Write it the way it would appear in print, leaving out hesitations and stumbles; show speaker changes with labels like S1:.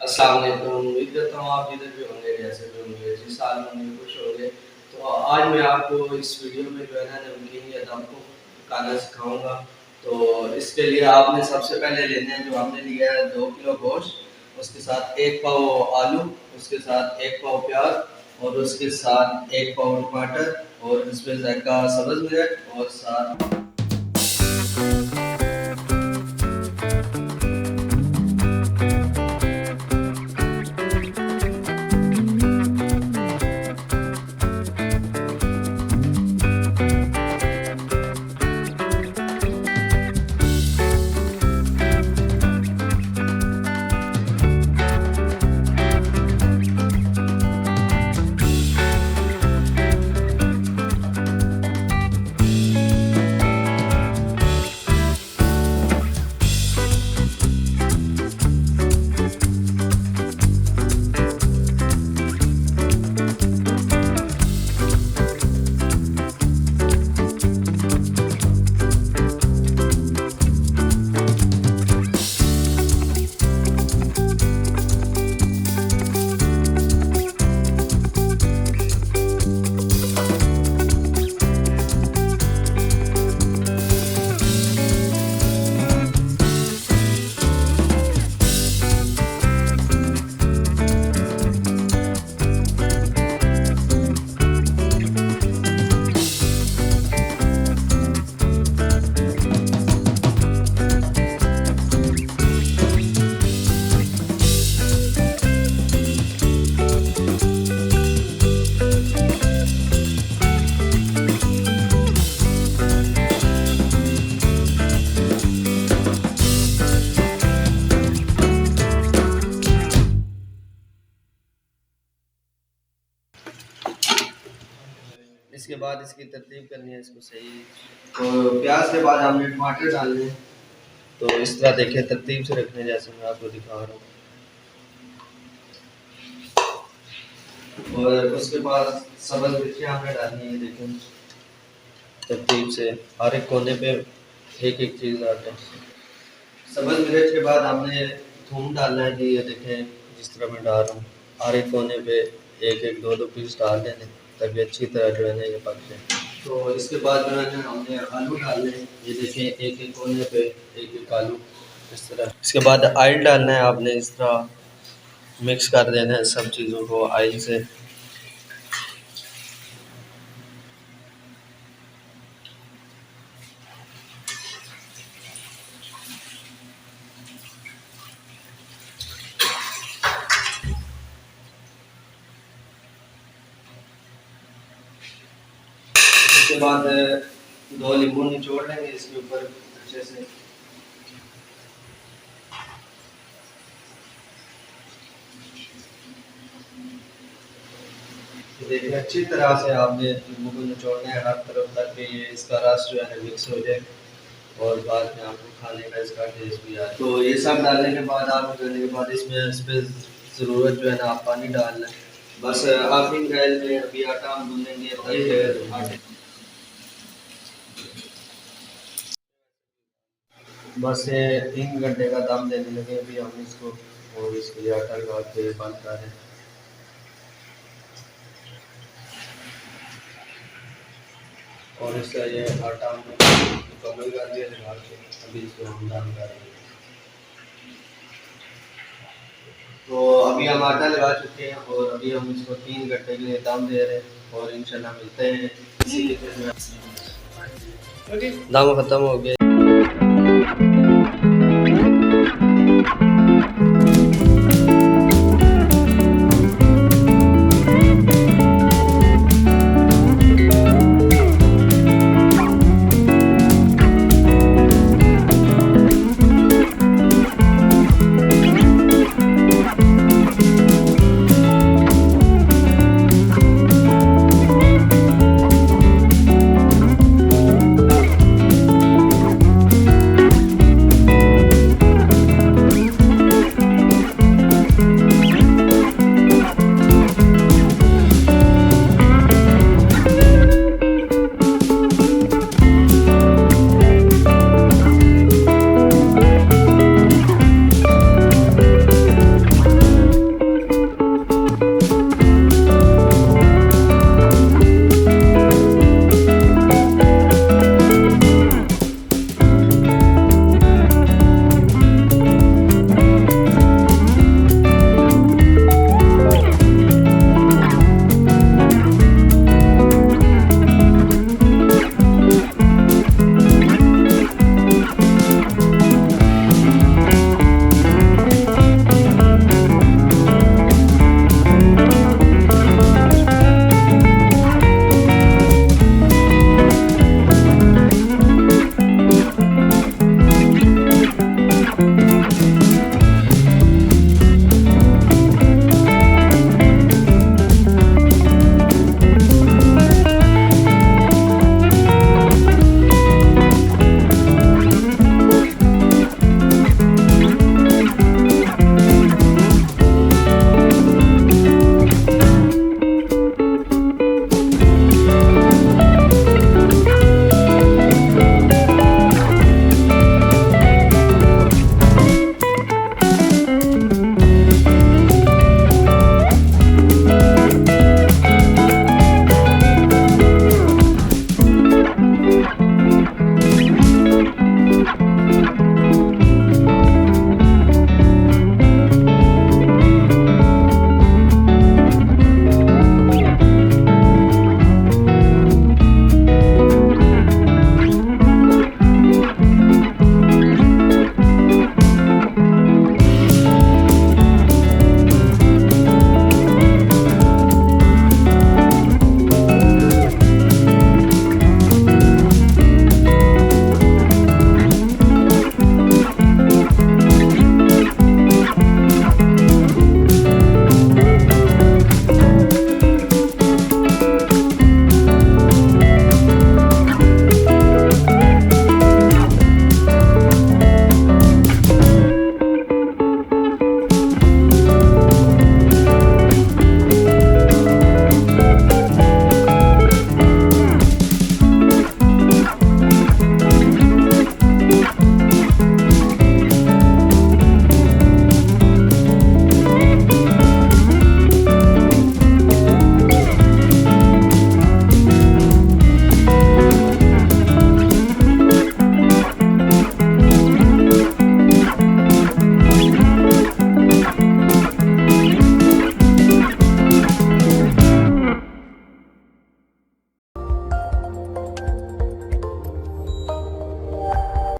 S1: अस्सलाम वालेकुम। उम्मीद करता हूँ आप जिधर भी होंगे जैसे भी होंगे जिस हाल में होंगे खुश होंगे। तो आज मैं आपको इस वीडियो में जो है ना नमकीन या दम पुख्त खाना सिखाऊंगा। तो इसके लिए आपने सबसे पहले लेना है, जो हमने लिया है 2 किलो गोश्त, उसके साथ 1 पाव आलू, उसके साथ 1 पाव प्याज और उसके साथ 1 पाव टमाटर और इसमें जायका सब्ज़ मिर्च और साथ इसके बाद इसकी तरतीब करनी है इसको सही। तो प्याज के बाद हमने टमाटर डालने हैं। तो इस तरह देखिए तरतीब से रखने जैसे मैं आपको दिखा रहा हूँ। और उसके बाद सब्ज़ मिर्चें हमने डालनी है, देखें तरतीब से हर एक कोने पे एक एक चीज़ डालते हैं। सब्ज़ मिर्च के बाद हमने थूम डालना है जी, ये देखें जिस तरह मैं डाल रहा हूँ, हर एक कोने पे एक एक दो दो पीस डाल देने ताकि अच्छी तरह जो है ना ये पक जाए। तो इसके बाद जो है ना हमने आलू डालने हैं, ये देखें एक एक कोने पे एक एक आलू इस तरह। इसके बाद ऑयल डालना है, आपने इस तरह मिक्स कर देना है सब चीज़ों को ऑयल से। उसके बाद 2 नींबू निचोड़ लेंगे इसके ऊपर अच्छे से। देखिए अच्छी तरह से आपने नींबू को निचोड़ना है हर तरफ ताकि ये इसका रस जो है मिक्स हो जाए और बाद में आपको खाने का इसका टेस्ट भी आए। तो ये सब डालने के बाद आप करने के बाद इसमें इस पर ज़रूरत जो है ना आप पानी डालना है। बस आखिरी गैल में अभी आटा हम गूंदेंगे बस 3 घंटे का दम देने लगे अभी हम इसको, और इसके लिए आटा लगा के बंद कर दें। और इसका ये आटा हमने मुकम्मल कर दिया लगा के, अभी इसको हम दम कर देंगे। तो अभी हम आटा लगा चुके हैं और अभी हम इसको 3 घंटे के लिए दम दे रहे हैं और इंशाल्लाह मिलते हैं। दम ख़त्म हो गया।